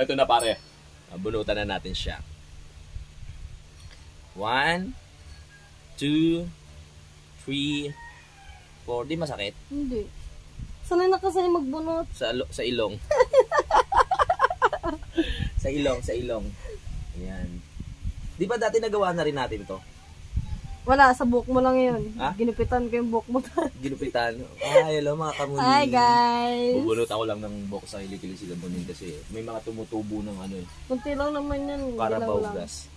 Ito na pare. Bunutan na natin siya. 1, 2, 3, 4. Di masakit? Hindi. Sanay na kasi magbunot. Sa ilong. Sa ilong. Ayan. Di ba dati nagawa na rin natin to? Wala, sa buhok mo lang yun. Ha? Ginupitan ko yung buhok mo. Ginupitan. Ay, hello mga kamuning. Hi guys! Bubunot ako lang ng buhok sa kilikili si Kamuning kasi may mga tumutubo ng ano eh. Kunti lang naman yan. Para Gilaw lang. baugas.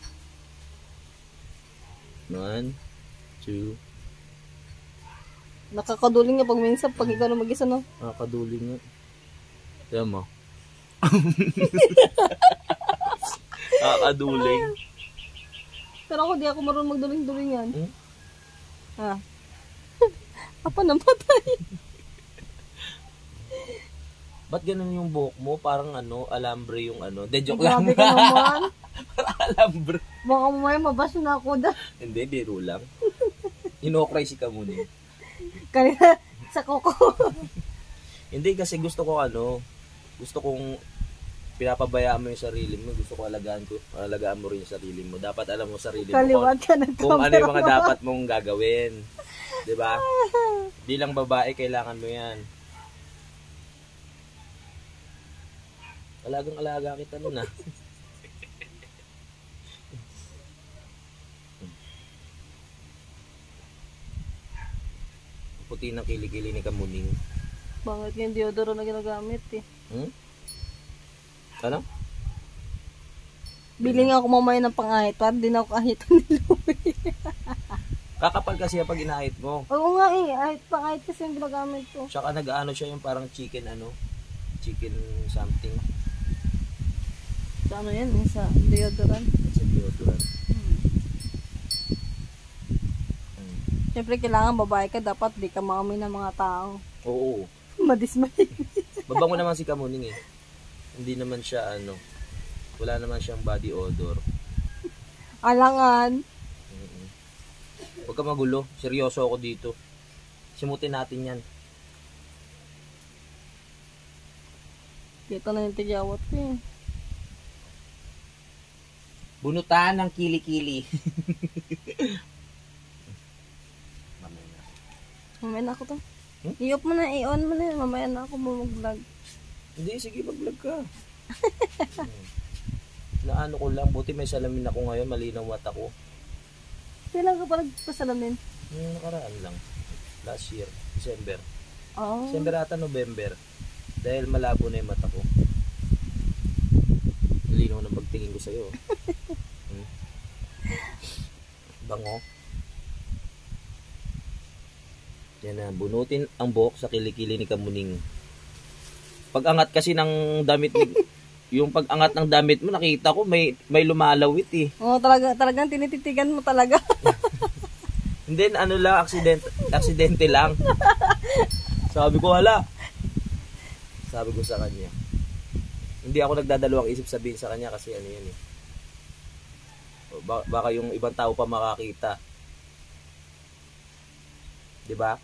1, 2. Nakakaduling nga pag minsan, pag ikaw na mag-isa, no? Nakakaduling nga. Tiyan mo. Nakakaduling. Pero ako, di ako marunong magduling-duling yan. Hmm? Ha? Apa namatay? Ba't ganun yung buhok mo? Parang ano, alambre yung ano. De, joke Grabe lang. ka naman. Parang alambre. Baka mamaya mabas na ako da. Hindi, biro lang. Inokray si Kamuning. Kanina sa koko. Hindi kasi gusto kong pinapabayaan mo yung sarili mo. Gusto ko alagaan mo rin yung sarili mo. Dapat alam mo sarili mo. Kaliwat ka ng Kung ano yung mga camera. dapat mong gagawin. 'Di ba? Bilang babae, kailangan mo yan. Alagang-alaga kita nun ah. Puti ng kilikili ni Kamuning. Bakit yung deodorant na ginagamit eh? Hmm? Ano? Bili nga ako mamaya ng pangahit. Para di na ako kahitan ni Louie. Kakapal kasi pag inaahit mo. Oo nga eh. Pangahit kasi yung ginagamit ko. Tsaka nag-ano siya yung parang chicken something. Sa ano yan eh? Sa deodorant. Sa deodorant. Siyempre kailangan babae ka. Dapat di ka maamoy ng mga tao. Oo. Madismay. Babango naman si Kamuning eh. Hindi naman siya wala naman siyang body odor. Alangan. Huwag ka magulo. Seryoso ako dito. Simutin natin yan. Dito na yung tigyawat ko eh. Bunutan ng kilikili. Mamaya na ako to. I-off mo na, i-on mo na yun. Mamaya na ako mag-vlog. Hindi, sige mag-vlog ka. Naano ko lang, buti may salamin ako ngayon, malinaw mata ko. Kailan ka pa nagpasalamin? Nakaraan lang. Last year, December. Oh. December ata November. Dahil malabo na yung mata ko. Malinaw na pagtingin ko sa'yo. Bango. Yan na, bunutin ang buhok sa kilikili ni Kamuning. Pag-angat kasi ng damit yung pag-angat ng damit mo, nakita ko may lumalawit eh. Oo, talagang tinititigan mo talaga. Hindi, ano lang, aksidente lang. Sabi ko, hala. Sabi ko sa kanya. Hindi ako nagdadalawang isip sabihin sa kanya kasi ano yan eh. Baka yung ibang tao pa makakita. 'Di ba?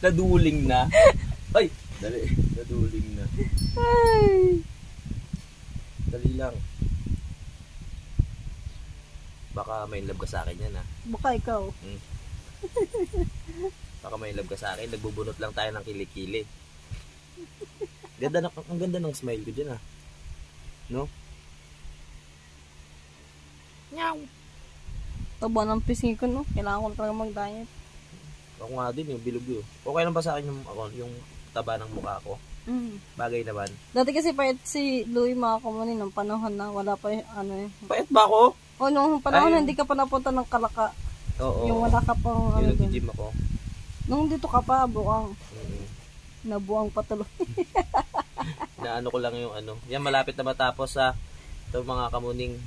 Naduling na. Ay, dali. Naduling na. Ay. Dali lang. Baka may love ka sa akin yan ha. Baka ikaw. Baka may love ka sa akin. Nagbubunot lang tayo ng kilikili. Ang ganda ng smile ko dyan ha. No? Nyaw. Taba ng pisngi ko no. Kailangan ko talaga mag-diet. Ako nga din yung bilog yun. Okay lang ba sa akin yung taba ng mukha ko? Bagay naman. Dati kasi payat si Louie mga kumunin ng panahon na wala pa ano eh. Payat ba ako? O nung panahon na hindi ka pa napunta ng Kalaka. Oo. Yung wala ka pang ano yung dun. nag-gym ako. Nung dito ka pa, buang. Nabuang patuloy. Naano ko lang yung ano. Yan malapit na matapos sa ito mga kamuning.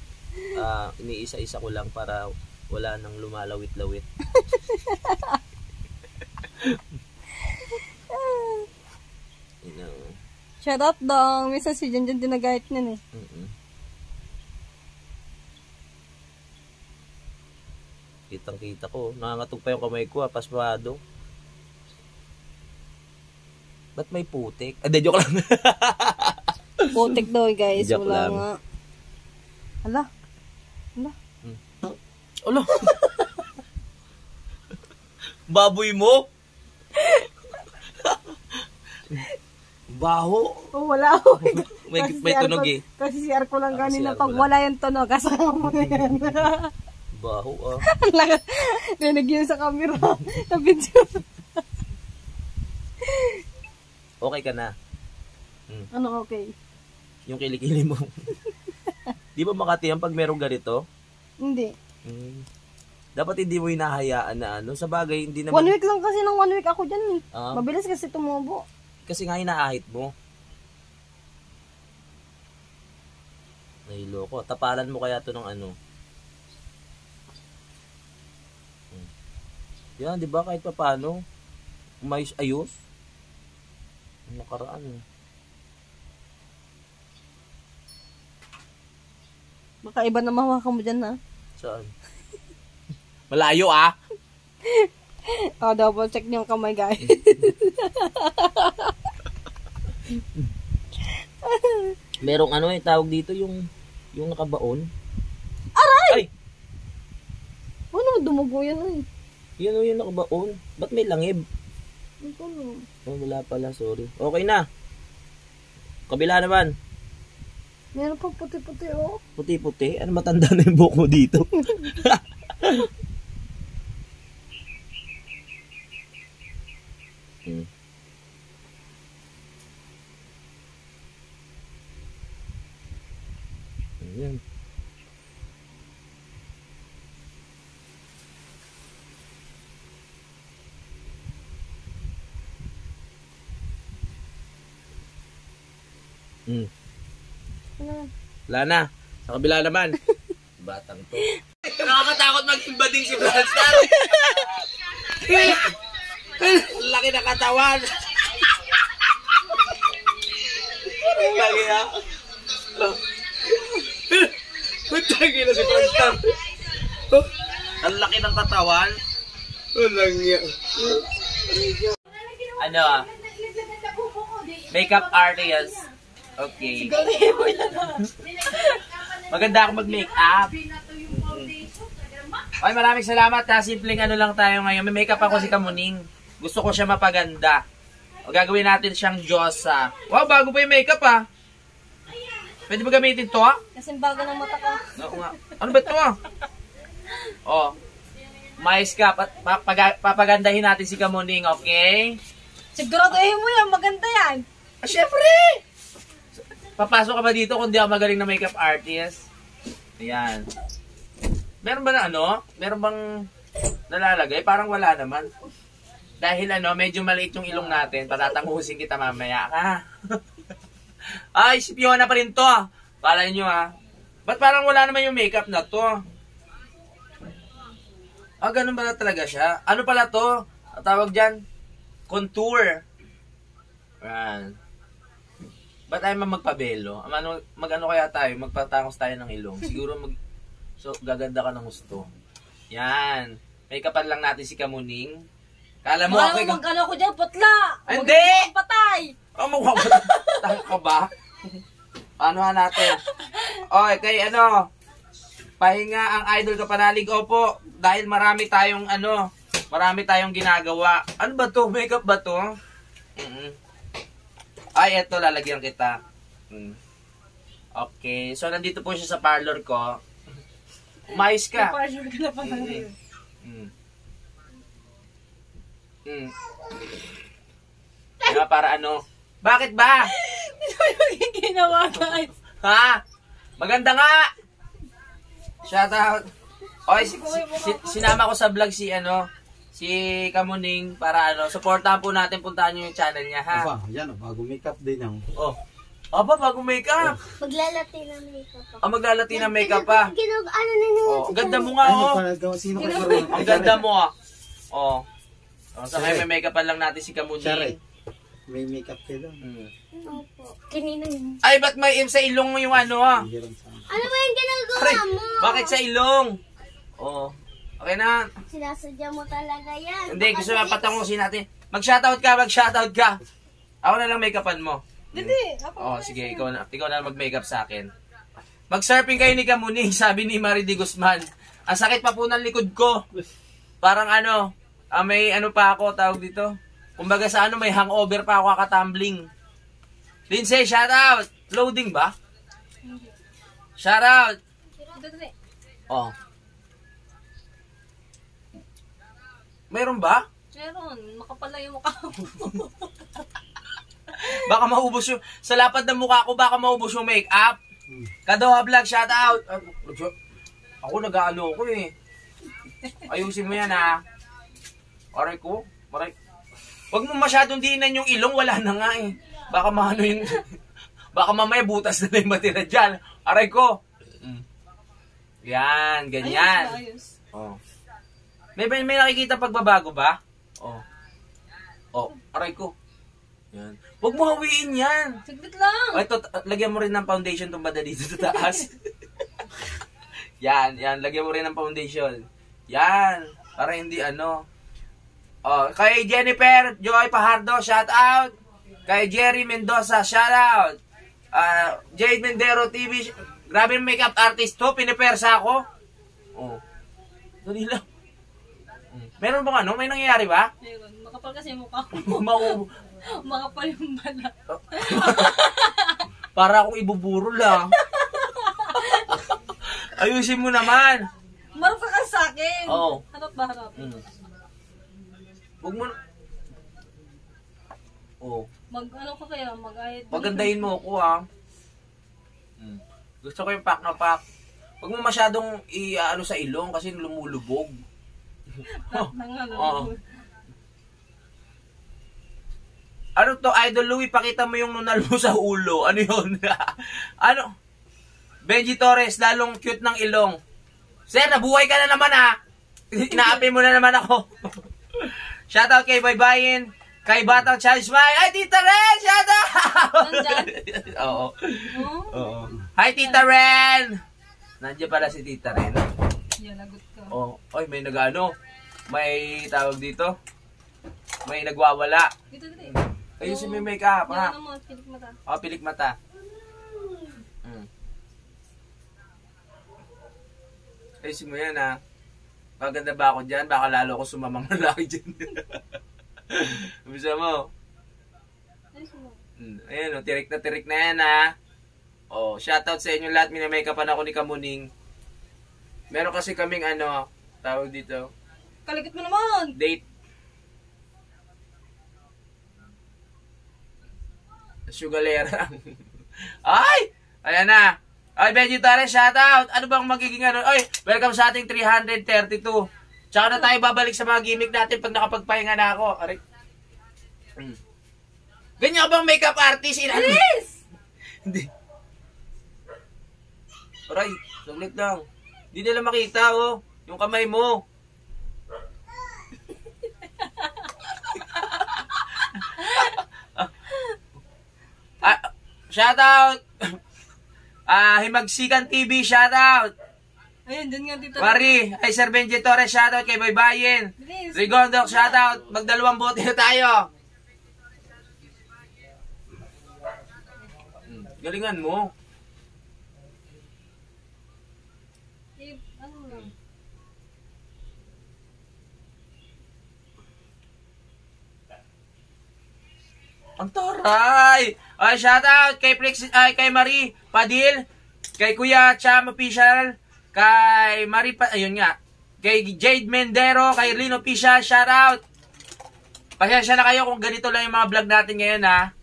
Iniisa-isa ko lang para wala nang lumalawit-lawit. You know. Shout out dong. Minsan si Janjan dinagayat niyan eh. Kitang-kita ko. Nangangatog pa yung kamay ko, pasmado. Ba't may putik? Joke lang. Putik daw guys. Joke Wala lang. nga. Hala. Alo. Baboy mo? Baho. Oh, wala ako. May tunog eh. Kasi CR ko lang kanina. CR ko Pag lang. wala yung tunog, kasama mo na yan. Baho ah. Rinig yun sa camera. Sa video. Okay ka na. Ano okay? Yung kilikili mo. Di ba Makati yan pag merong ganito? Hindi. Dapat hindi mo hinahayaan na ano. Sa bagay, hindi 1 naman. week lang kasi ng 1 week ako dyan eh. Ah. Mabilis kasi tumubo. Kasi nga inaahit mo. Nahiloko. Tapalan mo kaya to ng ano. Yan, di ba? Kahit pa paano. Ayos. Ang nakaraan eh. Baka iba na mahawakan mo dyan ha. Saan? Malayo ah. Double check niyo yung kamay guys. Merong ano tawag dito yung nakabaon. Aray! Ay! Ano dumugo yan eh. Yan yung nakabaon. Ba't may langib? Ano? Oh, wala pala, sorry. Okay na. Kabila naman. Meron pa puti-puti oh. Puti-puti. Ano matanda na yung buko dito? Ayan. Ano? Wala na. Sa kabila naman. Batang to. Nakakatakot mag-imbading si Franstar. Laki na katawan. Lagi na. Lagi na si Franstar. Ang laki ng katawan. Walang yan. Ano ah? Makeup artist. Okay. Maganda ako mag-makeup. Ay, maraming salamat ha. Simpleng ano lang tayo ngayon. May makeup ako si Kamuning. Gusto ko siya mapaganda. O, gagawin natin siyang Diyosa. Wow, bago pa yung makeup ha. Pwede ba gamitin to ha? Kasing bago ng mata ko. Oo nga. Ano ba ito ha? O. Mais ka. Papagandahin natin si Kamuning, okay? Siguraduhin mo yan. Maganda yan. Ah, syempre! Papasok ka ba dito kung di ako magaling na makeup artist? Ayan. Meron ba na ano? Meron bang nalalagay? Parang wala naman. Dahil ano, medyo maliit yung ilong natin. Patatangusin kita mamaya ka. Ay, si Fiona pa rin to. Kala nyo ha. Ba't parang wala naman yung makeup na to? Ah, ganun ba na talaga siya? Ano pala to? Tawag dyan? Contour. Ayan. Ba't tayo magpabelo? Mag-ano kaya tayo? Magpatangos tayo ng ilong. Siguro so, gaganda ka ng gusto. Yan. Make-upan lang natin si Kamuning. Kala mo ako... Mag-ano ko dyan, putla! Hindi! Patay! Oh, magpapatay ka ba? Ano natin? Okay, kay ano... Pahinga ang idol ka panalig. Opo, dahil marami tayong ginagawa. Ano ba to? Makeup ba to? Ay, eto, lalagyan kita. Okay, so nandito po siya sa parlor ko. Umayos ka. Diba, para ano? Bakit ba? Yung ginawa guys. Ha? Maganda nga! Shout out. Okay, sinama ko sa vlog si Kamuning para supportahan po natin, puntahan nyo yung channel niya, ha? Aba, yan, bago makeup din yan. Oh. Aba, bagong makeup. Maglalati ng makeup ako. Maglalati ng makeup pa. Ano na nyo? Oh, ang ganda mo nga, Ano oh. pala daw? Sino ka karoon? Ang ganda mo, ah. Oh. So, may makeupan lang natin si Kamuning. Siyempre, may makeup kayo doon. Opo. Kanina yun. Ay, ba't may sa ilong mo yung ano, ah? Hiram sa akin. Ano ba yung ginagawa Aray, mo? bakit sa ilong? Oh. Okay na. Sinasadya mo talaga yan. Hindi, Baka gusto sa na patangusin natin. Mag-shoutout ka. Ako na lang make-upan mo. Hindi, ako Oh, sige, ikaw na mag-makeup sa akin. Mag-surfing kayo ni Kamuning, sabi ni Marie D. Guzman. Ang sakit pa po ng likod ko. Parang may ano pa ako, tawag dito. Kumbaga sa may hangover pa ako kakatumbling. Lindsay, shoutout! Loading ba? Shoutout! Oh. Meron ba? Meron, makapala yung mukha mo. Baka maubos yung, sa lapad ng mukha ko, baka maubos yung make-up. Kadoha Vlog, shoutout! Ako nag-aano ko eh. Ayusin mo yan ha. Aray ko. Huwag mo masyadong diinan yung ilong, wala na nga eh. Baka baka mamaya butas na yung matira dyan. Aray ko. Yan, ganyan. Ayos. Oh. May nakikita pagbabago ba? Oh, aray ko. Yan. Huwag mo hawiin yan. Saglit lang. Ito, lagyan mo rin ng foundation itong bada dito sa taas. Yan, lagyan mo rin ng foundation. Yan, para hindi Oh, kay Jennifer Joy Pajardo, shout out. Kay Jerry Mendoza, shout out. Jade Mendero TV, grabe makeup artist to, pinipersa ako. Oh. Dali lang. Meron bang may nangyayari ba? Meron, makapal kasi yung mukha mo. Makapal yung balat. Para akong ibuburo lang. Ayusin mo naman. Marap ka sa akin. Oo. Harap ba harap? Huwag mo Mag-ano ka kaya? Mag-ayad. pagandahin mo ako ha. Gusto ko yung pack na pack. Huwag mo masyadong sa ilong kasi lumulubog. Oo. Ano to, Idol Louie, pakita mo yung nunal mo sa ulo. Ano yun? Benji Torres, lalong cute ng ilong. Sir, nabuhay ka na naman ha. Inaapi mo na naman ako. Shoutout kay Baybayin, kay Batang Child Smile. Ay, Tita Ren! Shoutout! Nandyan? Oo. Oo. Hi, Tita Ren! Nandiyan pala si Tita Ren. Yan, lagot ka. Ay, may may tawag dito. May nagwawala. Dito. Ayusin mo yung makeup, ha? Yan mo, pilik mata. Pilik mata. Ayusin mo yan, ha? Maganda ba ako dyan? Baka lalo ako sumamang lalaki dyan. Bisa mo. Ayan, tirik na yan, ha? Shoutout sa inyo lahat. Minamake-upan ako ni Kamuning. Meron kasi kaming tawag dito. Kaligit mo naman! Date. Sugalera. Ay! Ayan na. Ay, Benji Torres, shoutout. Ano bang magiging Ay, welcome sa ating 332. Tsaka na tayo babalik sa mga gimmick natin pag nakapagpahinga na ako. Aray. Ganyan ka bang makeup artist? Alis! Hindi. Aray, saglit lang. Hindi nila makita, yung kamay mo. Shoutout! Himagsikan TV, shoutout! Ayun, dun nga dito. Mari, ay Sir Benji Torres, shoutout kay Baybayin. Bilis. Rigondok, shoutout. Magdalawang bote na tayo. Galingan mo. Ano? Ang taray! Ay, shoutout kay kay Marie Padil, kay Kuya Cham Official, kay Marie ayun nga, kay Jade Mendero, kay Lino Official, shoutout. Pasensya na kayo kung ganito lang yung mga vlog natin ngayon ha.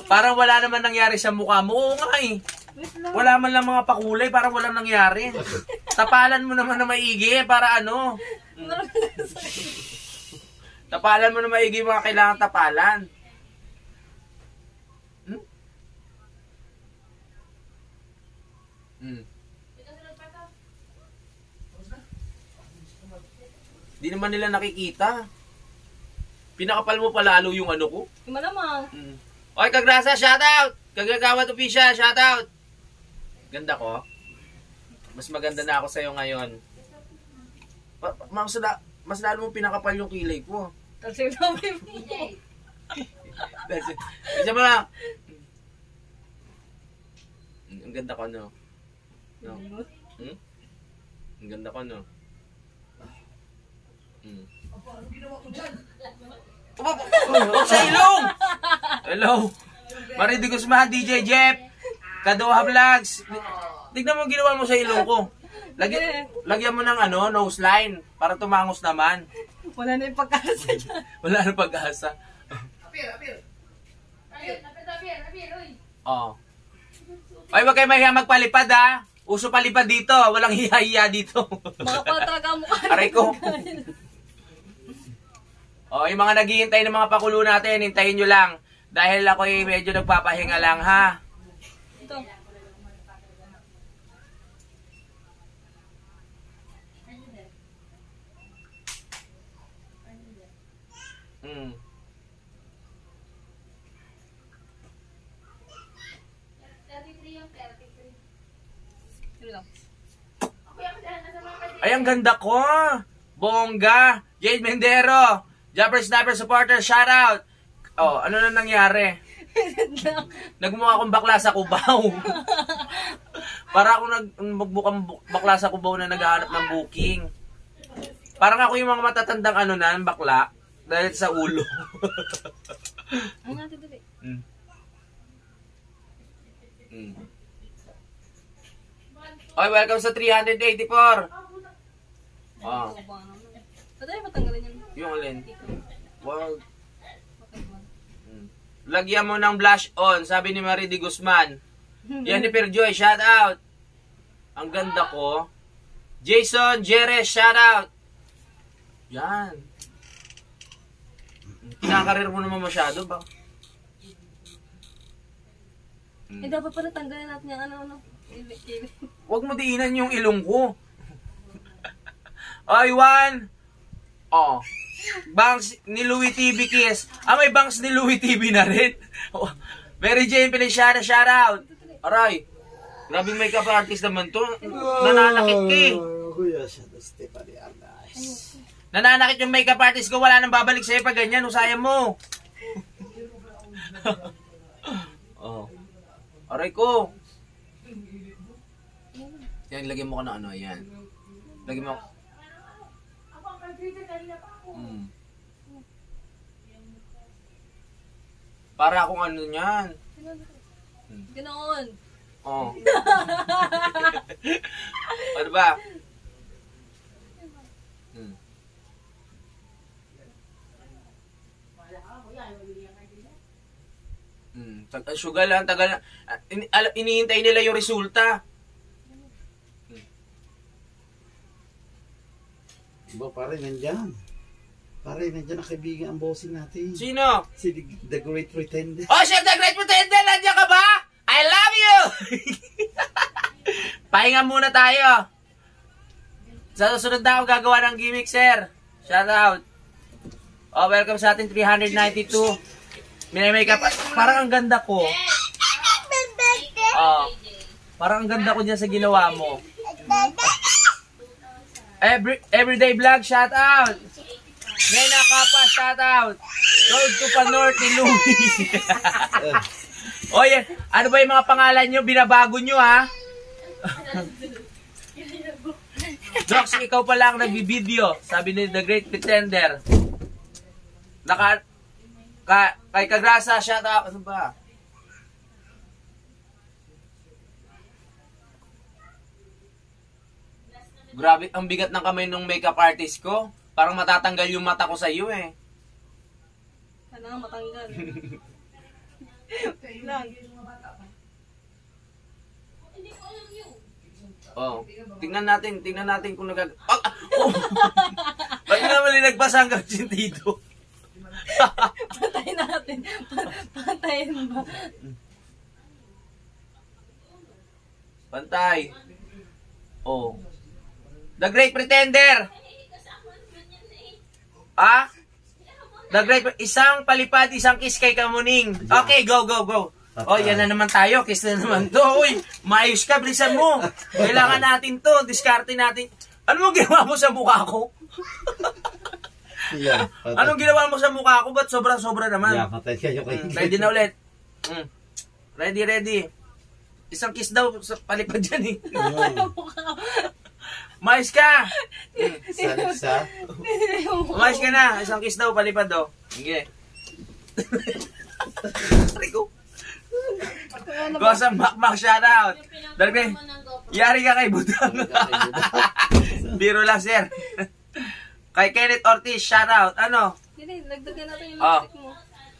Parang wala naman nangyari sa mukha mo. Oo nga eh. Wala man lang mga pakulay, parang walang nangyari. Tapalan mo naman na maigi para tapalan mo na maigi mga kailangan tapalan. Di naman nila nakikita. Pinakapal mo palalo yung ko. Malamang. Oy, Kagrasa, shoutout! Kagagawad Official, shoutout! Ganda ko. Mas maganda na ako sa'yo ngayon. Mas lalo mong pinakapal yung kilay ko. Kasi namin mo. Isa mo na. Ang ganda ko, no? No? Hmm? Ang ganda ko, no? Hmm. Huwag sa ilong! Hello! Marie de Guzman, DJ Jeff, Kadoha Vlogs. Tignan mo ang ginawa mo sa ilong ko. Lagyan mo ng nose line para tumangos naman. Wala na yung pagkasa dyan. Wala na pag-asa. Apir. Oh. Ay, wag kayo mahiya magpalipad, ha? Uso palipad dito. Walang hiya-hiya dito. Baka pala talaga ang mukha. Aray ko. Oh, yung mga naghihintay ng mga pakulo natin, hintayin nyo lang. Dahil ako medyo nagpapahinga lang, ha? Ito. Mm. Ay, ang ganda ko! Bongga! Jade Mendero! Jumper Snapper Supporter, shoutout! Oh, ano na nangyari? Nagmukha akong bakla sa Cubao. Para ako magbukang bakla sa Cubao na naghahanap ng booking. Parang ako yung mga matatandang bakla dahil sa ulo. Ang natin dali. Okay, welcome sa 384. Oh, Pwede yung matanggalin yun. yung alin? Wow. Lagyan mo ng blush on, sabi ni Marie de Guzman. Jennifer Joy, shout out. Ang ganda ko. Jason Jerez, shout out. Yan. Kinakarir mo naman masyado ba? Dapat pala tanggalin natin yung Huwag mo diinan yung ilong ko. Oy, Juan. Oh. Bangs ni Louie TV Kiss. May bangs ni Louie TV na rin. Mary Jane Feliciana, shout out. Aray. Grabing makeup artist naman to. Nananakit ka eh. Kuya siya, Stephanie Arnaz. Nananakit yung makeup artist ko. Wala nang babalik sa'yo pag ganyan. Usayan mo. Oh. Aray ko. Yan, lagyan mo ko na yan. Lagyan mo. Para akong niyan. Ganoon. Oh. Ano ba? Sugal lang, tagal na. Inihintay nila yung resulta. Diba, pare, nandyan. Pare, nandyan ang kaibigan ang bossing natin. Sino? Si The Great Pretender. Oh, Chef The Great Pretender! Nandiyan ka ba? I love you! Pahinga muna tayo. Sa susunod na ako gagawa ng gimmick, sir. Shout out. Oh, welcome sa ating 392. Mini-makeup. Parang ang ganda ko. Oh, parang ang ganda ko dyan sa ginawa mo. Everyday vlog, shout out. Nena Kapa, shout out. Road to Panorte ni Louie. Oye, ano ba yung mga pangalan nyo? Binabago nyo, ha? Drox, ikaw pala ang nagbibideo. Sabi ni The Great Pretender. Kay Kagrasa, shout out. Ano ba? Grabe, ang bigat ng kamay ng makeup artist ko. Parang matatanggal yung mata ko sa iyo eh. Ano nga matanggal? Lang. Oh, tingnan natin kung nagag... Oh! Ba't naman nagpasa hanggang sentido? Patayin natin. Patayin ba? Pantay. Oh. The Great Pretender. Ah? The Great isang palipad, isang kiss kay Kamuning. Okay, go. Oh, yan na naman tayo. Kiss na naman to. Uy, maayos ka, bilisan mo. Kailangan natin to. Diskarte natin. Ano mo ginawa mo sa mukha ko? Yeah, Anong ginawa mo sa mukha ko? Ba't sobra-sobra naman? Yeah, patay kayo kay Ready na ulit. Ready. Isang kiss daw sa palipad dyan eh. Mais ka! Sa Mais ka na. Isang kiss daw palipad daw. Sige. Rico. Go sa Makmak shoutout. Darbe, yari ka kay Budang. Biro lang, sir. Kay Kenneth Ortiz, shoutout. Ano? Hindi, nagdagan natin yung Ah. lipstick mo.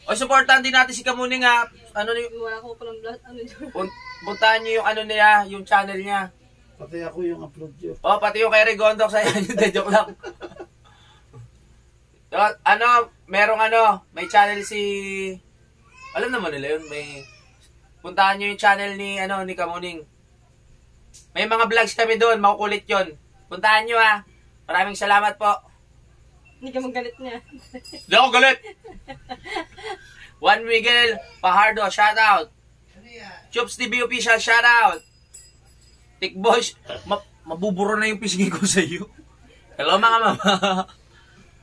O, supportan din natin si Kamuning ha. Ano ni Wala ko palang blood. Ano yun? puntahan niyo yung ano niya, yung channel niya. Patay ako yung upload yun. Oh, pati yung kay Rigondox sa yan, hindi joke lang. Ano, merong ano, may channel si alam naman nila yun, may puntahan niyo yung channel ni ano ni Kamuning. May mga vlogs kami doon, makukulit 'yon. Puntahan niyo ha. Maraming salamat po. Hindi ka magalit niya. Hindi ako galit. Juan Miguel Pajardo, shout out. Chops TV official, shout out. Tick Boys, mabuburo na yung pisngi ko sa iyo. Hello mga mama.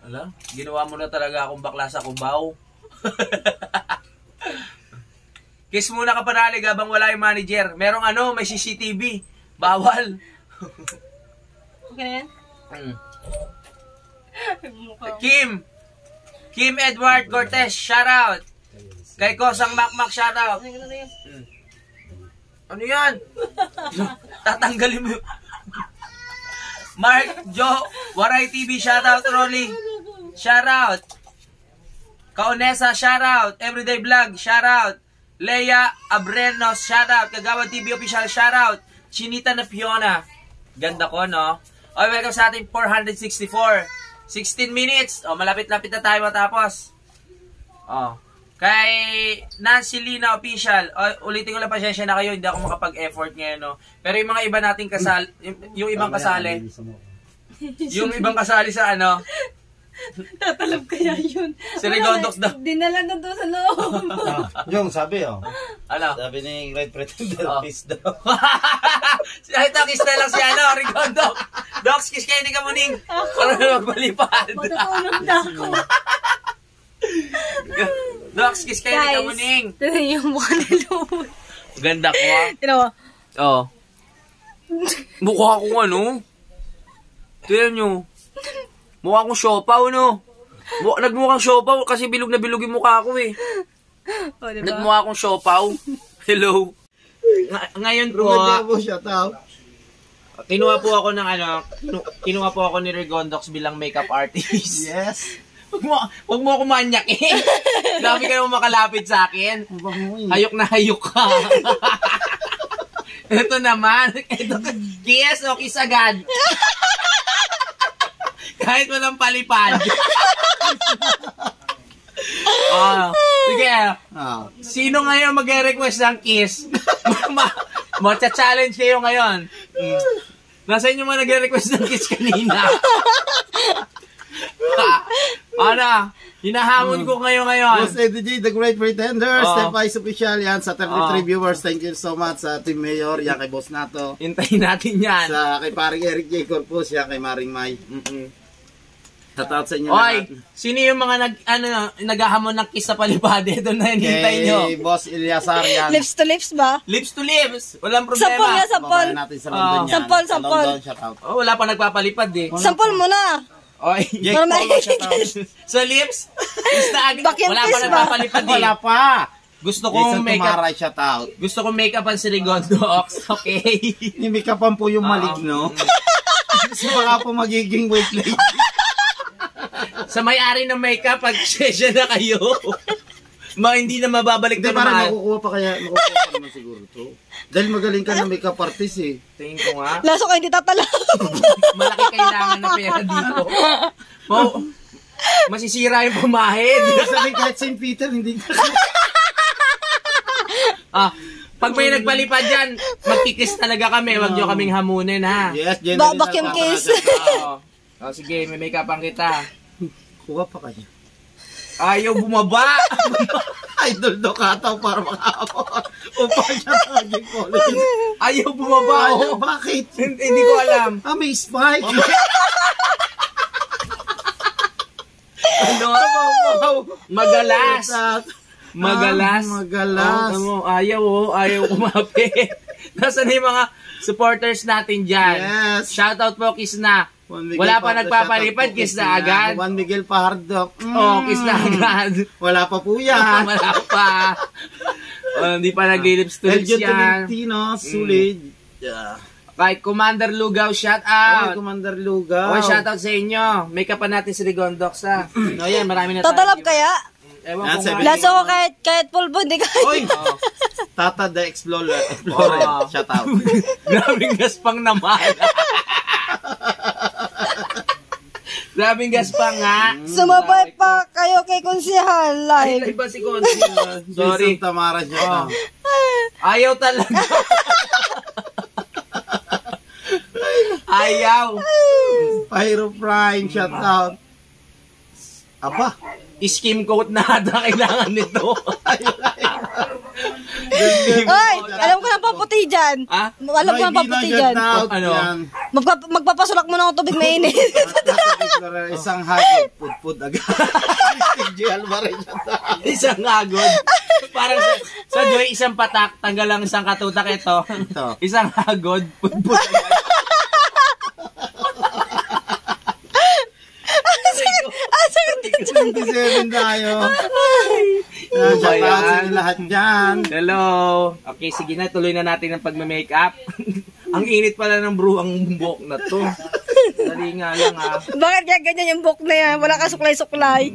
Ala, ginawa mo na talaga akong bakla sa kubaw. Kiss muna ka panalig habang wala yung manager. Merong ano, may CCTV. Bawal. Okay na yan? Mukha. Kim Edward Cortez, shout out. Kay Kosang Makmak, shout out. Ano na yan? Ano yan? Tatanggalin mo. Mark Joe, Waray TV, shout out. Rolly, shout out. Kaonesa, shout out. Everyday Vlog, shout out. Leia Abrenos, shout out. Kagawad TV official, shout out. Chinita na Fiona. Ganda ko, no? Okay, welcome sa ating 464. 16 minutes. O, malapit-lapit na tayo matapos. O. Kay Nancy Lina official. O, ulitin ko lang, pasensya na kayo. Hindi ako makapag-effort ngayon, no? Pero yung mga iba nating kasal, yung ibang kasali, yung ibang kasali sa ano, Tatalab kaya yun. si Rigondox daw. Dinala na doon sa loob. Yung sabi Ano? Sabi ni Great Pretender, Oh. peace daw. Ito, kiss na lang si ano, Rigondox. Dox, kiss kayo ni Kamuning. Para na magpalipad. Matutulog na ako. Dox, kiss kayo ni Guys, Kamuning. tignan niyo yung mukha ni Lou. Ganda ko, ah. Tignan mo. Oo. Mukha akong ano. Tignan nyo. Mukha akong siopaw, no? Nagmukhang siopaw kasi bilog na bilog yung mukha ko, eh. O, diba? Nagmukha akong siopaw. Hello. Ngayon po, Shout out. kinuha po ako ng ano, kinuha po ako ni Rigondox bilang makeup artist. Yes. Huwag mo ako manyakin. Grabe ka naman makalapit sa akin. Hayok na hayok ka. Ito naman. Ito, kiss o kiss agad. Kahit walang palipad. Sige. Sino ngayon mag-request ng kiss? Matcha-challenge kayo ngayon. Nasa inyo mga nag-request ng kiss kanina. Ano? Hinahamon ko kayo ngayon. Boss Eddie J, The Great Pretender, Oo. Step Ice Official, yan, sa 33 viewers, thank you so much sa Team Mayor, yan kay Boss Nato, Hintayin natin yan. sa kay paring Eric J. Corpus, yan kay Maring May. Shout out sa inyo Oy, lahat. sino yung mga naghahamon ng kiss sa palipad? Ito na hinihintay nyo. Kay Boss Eliasar, yan. Lips to lips ba? Lips to lips. Walang Sampol problema. nga, sampol. Babae natin sa London yan. Sampol, Sa sampol. London, shout out. Oh, wala pa nagpapalipad eh. Sampol mo na. Oy, Jake Para Polo, shout out. sa lips? Kiss na agad. Back yung Wala pa kiss ba? nagpapalipad eh. Wala pa. Gusto Jason kong makeup. Tumaray, shout out. Gusto kong make-upan si Rigondox. Okay. Nimikapan po yung maligno. So baka po magiging weight lady. Sa may-ari ng makeup, pag-session na kayo. Hindi na mababalik Hindi, na parang naman. makukuha pa naman siguro to. Dahil magaling ka na makeup artist eh. Tingin ko nga. Laso kayo hindi tatalab. Malaki kailangan na pera dito. Masisira yung pamahid. Sabi kahit St. Peter, hindi ka. Pag may nagpalipad dyan, magkikis talaga kami. Huwag nyo kaming hamunin, ha? Yes, Babak yung kiss. Sige, may make-upan kita. Kuha pa kanya. Ayaw bumaba. Idol do kataw para makaabot. Upa siya naging followers. Ayaw bumaba. Ayaw, Oh. bakit? Hindi ko alam. May spike. Ano? Magalas. Magalas. Magalas. Ayaw kumapit. Nasaan yung mga supporters natin dyan? Yes. Shoutout po, Kiss na. Wala pa nagpapalipad, Kiss na agad. Juan Miguel Fajardo. Oh, Kiss na agad. Wala pa po yan. Wala pa. Hindi pa nag-lips to lips Elgio yan. Tolentino, Sulid. Yeah. Kay Commander Lugaw, shout Ay, out. Commander Lugaw. Okay, shout out sa inyo. Make up pa natin si Rigondox, ha. No, yan, marami na Tatalab kaya? Ewan Yan, ko sabi- nga. Laso ko kahit pulbo, hindi kaya. Oy! Tata the Explorer. Shout out. Grabing gaspang naman. Grabing gaspang, ha. Sumabay pa kayo kay Konsehal Ay, live. iba si Consi. Sorry. Jason Tamara shout out. Ayaw talaga. Ayaw. Pyro Prime shout out. Aba. Skim coat na ata kailangan nito. Ay, alam ko na paputi dyan. Ha? Alam ko na paputi dyan. Ano? Magpapasulak mo na ng tubig mainit. Isang hagod, pud agad. G. Alvarez shout out. Isang agod. Parang sa Joy, isang patak, tanggal lang isang katutak ito. Isang agod, putput agad. 27 tayo. Shout out sa inyo lahat dyan. Hello. Okay, sige na, tuloy na natin ang pagme-makeup. Ang init pala ng ang buhok na to. Dali nga lang, ha. Bakit kaya ganyan yung book na yan? Wala ka suklay-suklay.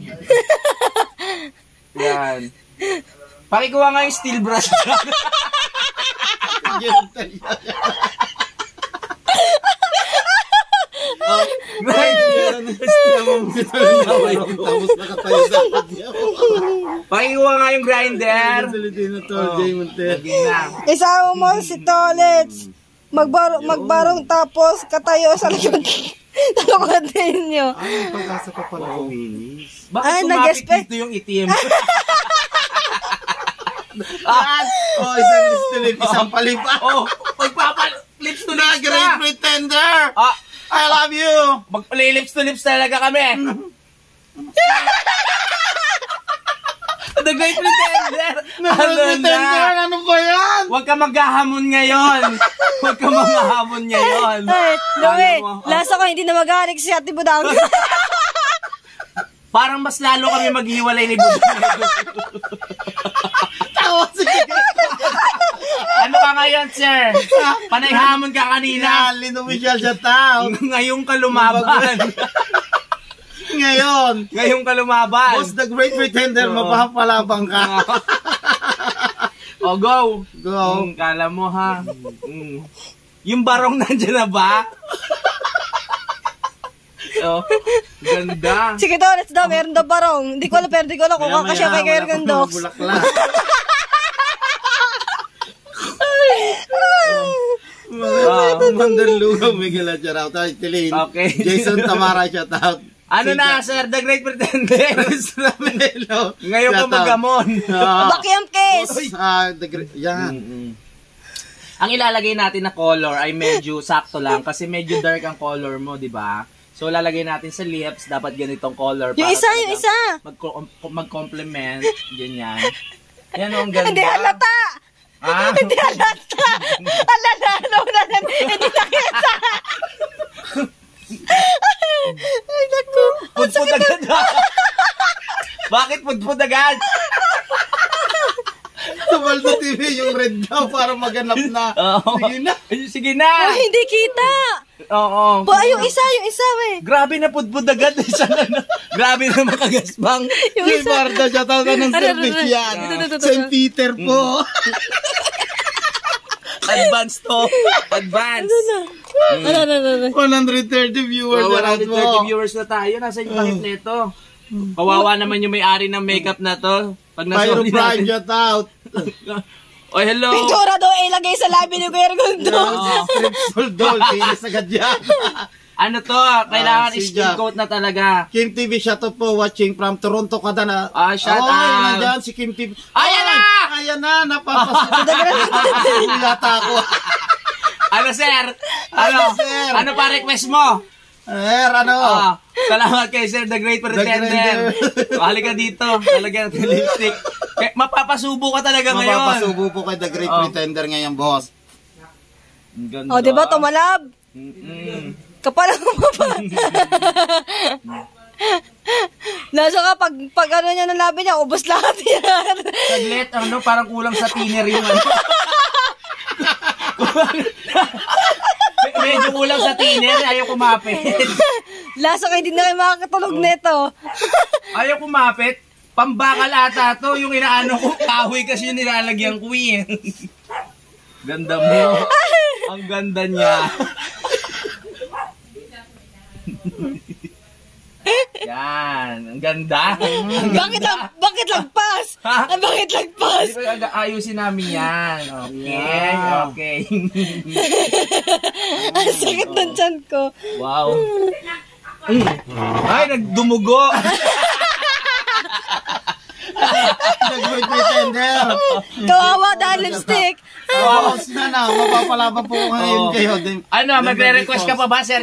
Yan. Pakikuha nga yung steel brush. Tapos nakatayo sa kanya. Pakikuha nga yung grinder. Filipino to, Jay Montero. Lagi na. Isama mo si Tolets. Magbarong tapos katayo sa likod. Talukod ninyo. Ay, pag-asa pa pala kuminis. Bakit Ay, kumapit nag-expect. dito yung itim? Oh, isang lips isang palipa. Oh, magpapa-lips to lips Great na. Pretender. Ah, I love you. magpali-lips to lips talaga kami. The Great Pretender. Ano Pretender, na? ano ba yan? Huwag ka maghahamon ngayon. Huwag ka maghahamon ngayon. Ay, Louie, Ano mo? lasa ko hindi na mag-aarik si Ate Budang. Parang mas lalo kami maghiwalay ni Budang. Ano ka ngayon, sir? Panay hamon ka kanina. Yan, Lino Michelle shout out. Ngayong ka lumaban. Ngayon, Ngayong ka lumaban. Boss the Great Pretender, mapapalabang ka. O, go. Go. Kala mo, ha? Yung barong nandyan na ba? Oh, ganda. Sige Tolets daw, meron daw barong. Hindi ko alam, pero hindi ko alam kung kakasya kay Kuya Rigondox. Bulaklak. Commander Lugaw, Miguel at shout out. Tilin. Okay. Jason Tamara shout out. Ano na, sir? The Great Pretender. Ramelo. Ngayon ka magamon. Bakyang case! Yan. Ang ilalagay natin na color ay medyo sakto lang kasi medyo dark ang color mo, di ba? So, lalagay natin sa lips, dapat ganitong color. Yung isa, yung isa! Mag-complement, ganyan. Yan ang ganda. Hindi halata! Ah? Hindi halata! Alala, hindi nakita! Ay, naku! Pudpud agad. Bakit pudpud agad? Tumaldo TV yung red daw para maganap na. Oo. Sige na. Sige na. Ay, hindi kita! Oo. Yung isa, eh. Grabe na pudpud agad. Grabe na makagasbang. Yung Si isa. Barda shout out ka ng service yan. St. Peter po. Advance to. Advance. Ano. 130 viewers. So, shout out 130 mo. viewers na tayo. Nasa yung pakit nito. Kawawa naman yung may-ari ng makeup na to. Pag Pyro nasuli Prime natin. shout out. Oy, hello. Pintura daw ilagay sa labi ni Kuya Rigondox. Oo. Soldol, kinis agad yan. Ano to? Kailangan si skill Jack. coat na talaga. Kim TV, shout out po watching from Toronto, Canada. Shout out. Nandiyan si Kim TV. Ayan na! Ayan na, napapasukin. Yata ako. Ano, sir? Ano? sir? Ano pa request mo? Ano? Salamat kay Sir The Great Pretender. Halika dito. Talagyan natin lipstick. Mapapasubo ka talaga ngayon. Mapapasubo po kay The Great Pretender ngayon, boss. Ang ganda. O, diba, tumalab? Kapal mo pa. Nasa ka, pag ano niya ng labi niya, ubos lahat yan. Saglit, parang kulang sa thinner yung ano. Medyo kulang sa thinner, ayaw kumapit. Lasa ka, hindi na kayo makakatulog nito. Ayaw kumapit. Pambakal ata to, yung inaano ko, kahoy kasi yung nilalagyan ko eh. Ganda mo. Ang ganda niya. Yan, ang ganda. Bakit lagpas? Ha? Bakit lagpas? Hindi ko ayusin namin yan. Okay, okay. Ang sakit ng tiyan ko. Wow. Ay, nagdumugo. The Great Pretender. Kawawa dahil lipstick. Boss na, mapapalaban po ngayon kayo. Ano, magre-request ka pa ba, sir?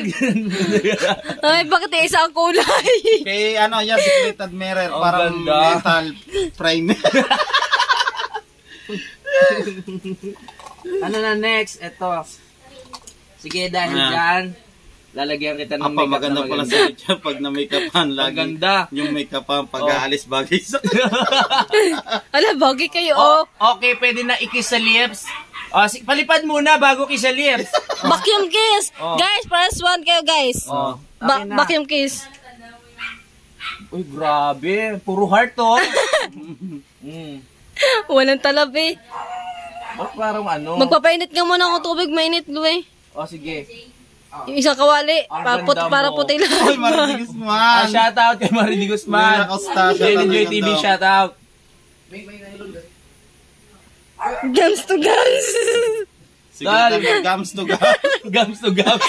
Ay, bakit isa ang kulay? Kay yan, Secret Admirer, Ang parang ganda. metal primer. Ano na next? Ito. Sige, dahil dyan, lalagyan kita ng Apa, makeup maganda na pala maganda. sa Richard pag na-makeupan lagi. Maganda. Yung makeupan pag aalis bagay sa... Ala, bagay kayo, oh. Okay, pwede na ikis sa lips. Palipad muna bago kiss sa lips. Vacuum kiss. Oh. Guys, press 1 kayo, guys. Akin na. Vacuum kiss. Uy, grabe. Puro heart to. Walang talab eh. Parang ano. Magpapainit ka muna ng tubig, mainit, Luwe. Sige. Yung isang kawali, Ang ganda para mo. puti Ay, lang. Marinig Guzman. Shout out kay Maridi Guzman. Enjoy TV, shout out. Gams to gams. Sige, gams to gams. Gams to gams.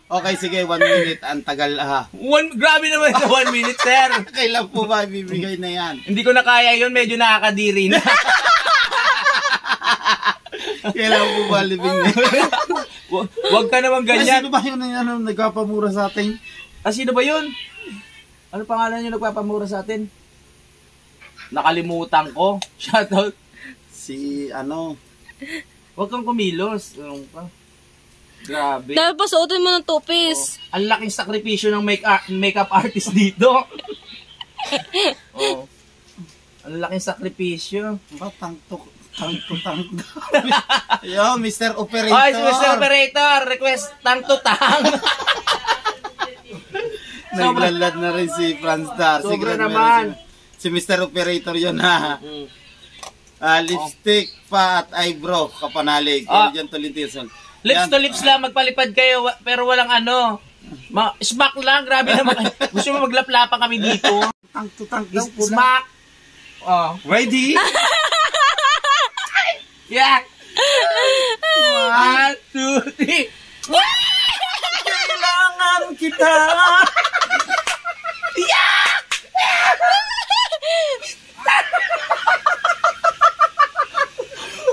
Okay, sige, 1 minute. Ang tagal, Grabe naman sa 1 minute, sir. Kailan po ba ibibigay na yan? Hindi ko na kaya yun, medyo nakakadiri na. Kailan po ba living na yan? Huwag ka naman ganyan. Sino ba yun na nagpapamura sa atin? Sino ba yun? Ano pangalan nyo nagpapamura sa atin? Nakalimutan ko. Shout out. Si, Huwag kang kumilos. Grabe. Dapat pasuotin mo ng two-piece. Ang laking sakripisyo ng makeup artist dito. Ang laking sakripisyo. Tangto. Yo, Mr. Operator. Ay, si Mr. Operator, request tang to tang. Naglalad na rin si Franstar. Sobra naman. Si Mr. Operator yun ha. Lipstick, pa at eyebrow, kapanalig. Diyan to lintisan. Lips to lips lang, magpalipad kayo, pero walang ano. Smack lang, grabe naman. Gusto mo maglaplapan kami dito? Tang daw po na. Smack. Ready? Yeah. 1, 2, 3. Kailangan kita.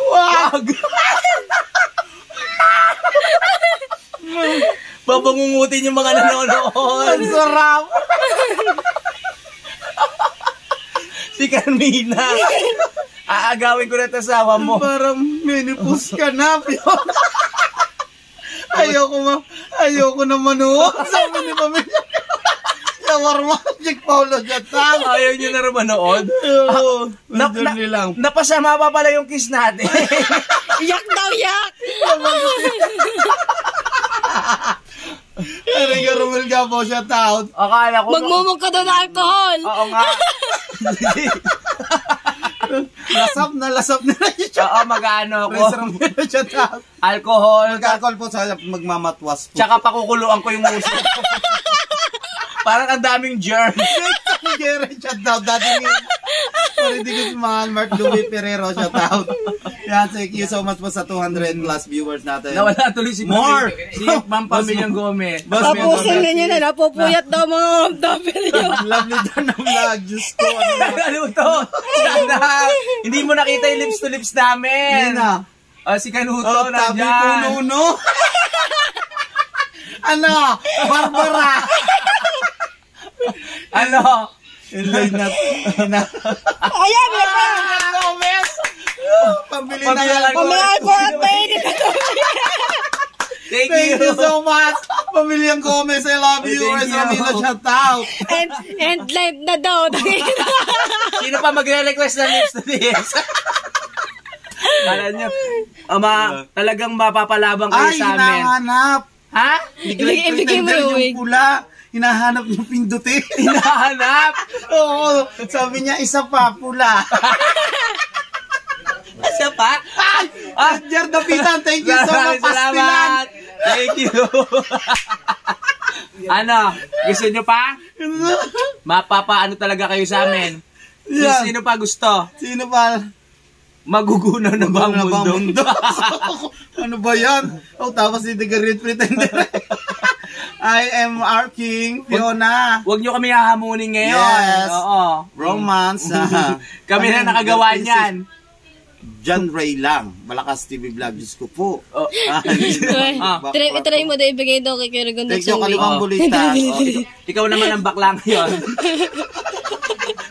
Wag! Babangungutin yung mga nanonood. Ang sarap. Si Carmina. Aagawin ko na ito sa asawa mo. Parang menopause ka na, Pion. Ayoko na manood. Sabi ni Pamilya. Yawarma, Jack Paulo Jatang. Ayaw nyo na rin manood? Napasama pa pala yung kiss natin. Yak daw, yak! Eriga Romel ka po siya taon. Akala ko... Magmumog ka daw ng alcohol. Oo nga. Lasap na siya. Oo, mag-ano ko. Prince Romel siya taon. Alcohol. Nag-alcohol po sa magmamatwas po. Tsaka pakukuluan ko yung uso. Parang ang daming germs. Gere siya daw. Dati ni Maridi Guzman, Mark Louis Ferrero siya taon. Yeah, thank you so much po sa 200 plus viewers natin. Nawala tuloy si More! Si Ma'am Pamilyang Gomez. Tapusin ninyo na, napupuyat daw mga OFW. Lovely daw na vlog. Diyos ko. Ano to? Sana, hindi mo nakita yung lips to lips namin. Yan na. Si Kanuto, Oh, tabi nandyan. puno. Ano? Barbara. Ano? Inlay na. Ayan, may pa. Gomez. Pambili na Pambili yan. lang. Pamilay po at mainit. Thank Thank you. you so much. Pamilyang Gomez, I love you. Thank you. Ramila, shout out. And live na daw. Sino pa magre-request ng lips to lips? Kala nyo, talagang mapapalabang kayo Ay, sa amin. hinahanap. Ha? Ibigay mo Yung yung pula. Hinahanap yung pindutin. Hinahanap? Oo. Sabi niya, isa pa, pula. Siya pa? Jer Dapitan, thank you so much. Maraming salamat. Thank you. Ano? Gusto nyo pa? Mapapaano talaga kayo sa amin? Yan. Sino pa gusto? Sino ba? Magugunaw na ba ang mundo? Ano ba yan? Oh, tapos hindi ka Great Pretender. I am our king, Fiona. Huwag nyo kami hahamunin ngayon. Yes. Oo. Romance. Kami na nakagawa niyan. John Ray lang. Malakas TV Vlog. Diyos ko po. Oh. Try mo daw ibigay daw kay Kirigondo Thank you, sa kalimang bulita. Ikaw naman ang bakla ngayon.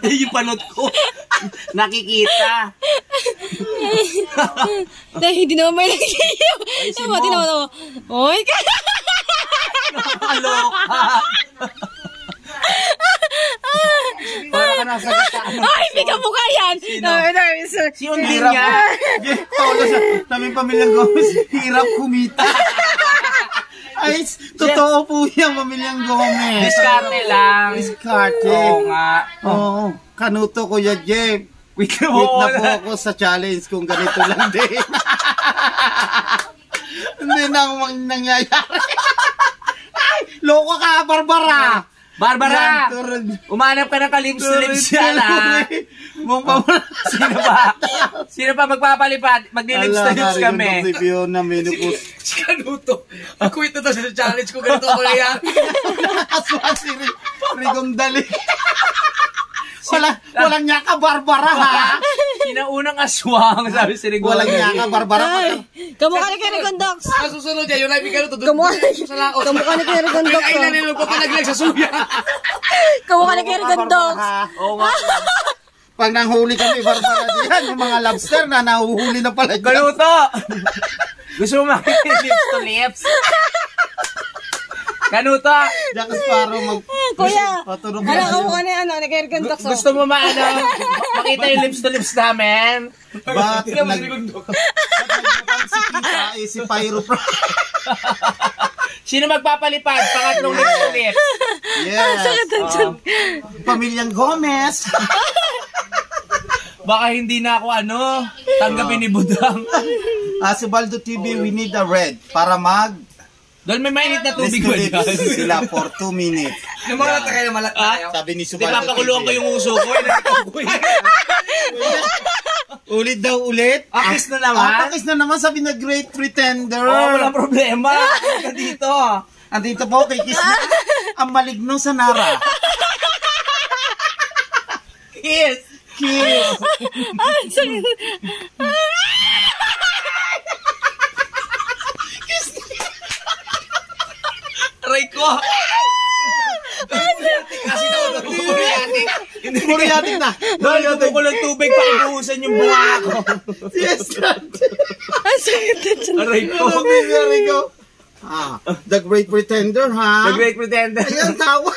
Yung panot ko. Nakikita. Dahil hindi naman may nagsiyo. Tinawa mo. Oy, Nakakaloka. Para ka nasa gataan. ay, may kamukha yan. Si Undin Hirap. niya. Paulo sa naming pamilyang Gomez. Hirap kumita. Ay, totoo po yung pamilyang Gomez. Diskarte lang. Diskarte. Oo nga. Oo. Kanuto, Kuya Jeff. Quit Quit na po ako sa challenge kung ganito lang din. Hindi na nangyayari. Ay, loko ka, Barbara. Barbara, umanap ka ng kalips to lips yan, ha? Sino ba? Sino pa magpapalipad? Magli-lips to lips kami. Si Kanuto. Ako ito sa challenge ko, ganito ako kaya. Aswa si Rigondali. Walang niya ka, Barbara, ha? Sinaunang aswang, sabi si Rigol. Walang niya ka, Barbara. kamukha ni Kirigondo. Susunod niya, yung live Kanuto. Kamukha ni Kirigondo. Ay, nalilog pa palaglag sa suya. Kamukha ni Kirigondo. Oo nga. Pag nanghuli kami, Barbara, diyan, yung mga lobster na nahuhuli na pala dyan. Kanuto! Gusto mo makikita lips to lips? Kanuto! Diyan ka Sparrow Kuya, patulog ano kamukha ni Kirigondo? Gusto mo makita yung lips to lips namin? Ba't nagmukhang si Kita si Pyro Pro? Sino magpapalipad? Pangatlong lips to lips. Yes. Pamilyang Gomez. Baka hindi na ako tanggapin ni Budang. Si Baldo TV, we need a red para mag Doon may mainit na tubig ba lips dyan? sila for 2 minutes. Namalata kayo malata. Sabi ni Hindi Subaldo papakuluan ko TV. yung uso ko. Ulit daw ulit. Akis na naman? Akis na naman, sabi na Great Pretender. Walang problema. Ka dito. Andito po kay Kiss na ang maligno sa Nara. Kiss! Kiss. Aray ko! Kasi Muriatic. Muriatic na. Dahil ko lang tubig pa ibuhusan yung bunga ko. Yes. Ang sakit na dyan. Aray ko. There go. The Great Pretender, ha? The Great Pretender. Ayan, tawa.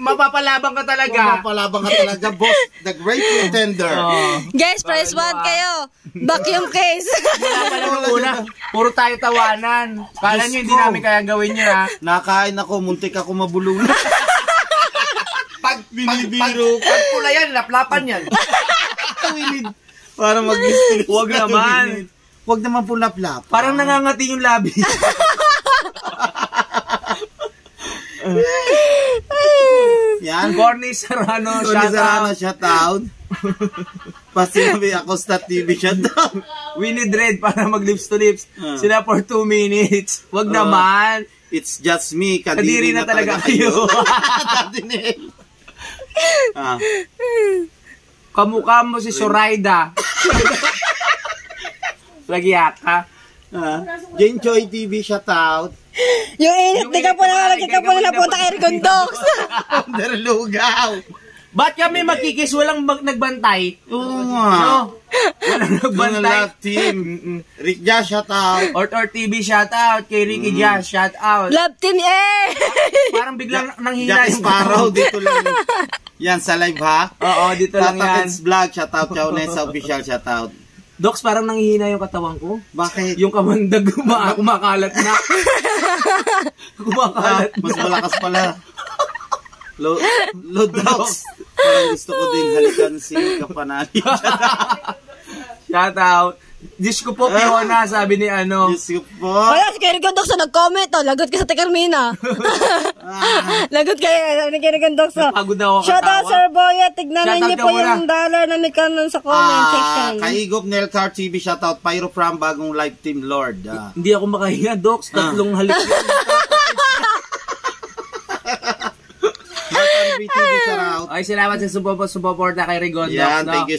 Mapapalabang ka talaga. Mapapalabang ka talaga, boss. The Great Pretender. Guys, prize 1 kayo. Vacuum case. Wala pa lang una. Puro tayo tawanan. Kala nyo hindi namin kaya gawin nyo, ha? Nakain ako, muntik ako mabulungan. Binibiro. Pag pula yan, laplapan yan. Tawilid. Para mag-gusto. Huwag naman. Huwag naman pulap-lap. Parang nangangati yung labi. Yan. Corny Serrano, Tony shout Serrano, out. shout out. Pasinabi ako sa TV, shout out. Winnie Dread para mag lips to lips. Ah. Sila for 2 minutes. Wag naman. It's just me. Kadiri na talaga kayo. Dati ah. Kamukha mo si Zoraida. Lagyak ka. Jane Choi TV, shout out. Yung init, di ka po napunta kay Rigondox. Underlugaw. Ba't kami magkikis? Walang nagbantay. Oo nga. No? Walang nagbantay. Love team. Rick Jazz, shout out. Or TV, shout out. Kay Ricky Jazz, shout out. Love team, eh! Parang biglang nanghina Jack yung Sparrow, dito lang. Yan, sa live ha. Oo, dito lang yan. Tatakits Vlog, shout out. Chow Nessa Official, shout out. Docs, parang nanghihina yung katawan ko. Bakit? Yung kamandag kumakalat na. Kumakalat Mas malakas pala. Lodox. Parang gusto ko din halikan si Kapanali. Shout out. Diyos ko po, Fiona, sabi ni ano. Diyos ko po. Wala, si Kay Rigondox nag-comment, oh. Lagot ka sa Tecarmina. Lagot kayo, ni Kay Rigondox. Napagod ako Shout out, katawa. Sir Boya. Tignan Shout out niyo ka po muna. yung dollar na may kanon sa comment section. Kaigop Nelcar TV, shout out. Pyro From, bagong live team Lord. Hindi ako makahinga, Docs. Tatlong halik. Martin BTV, shout out. Ay, salamat sa support kay Rigondox. Yan, no? thank you.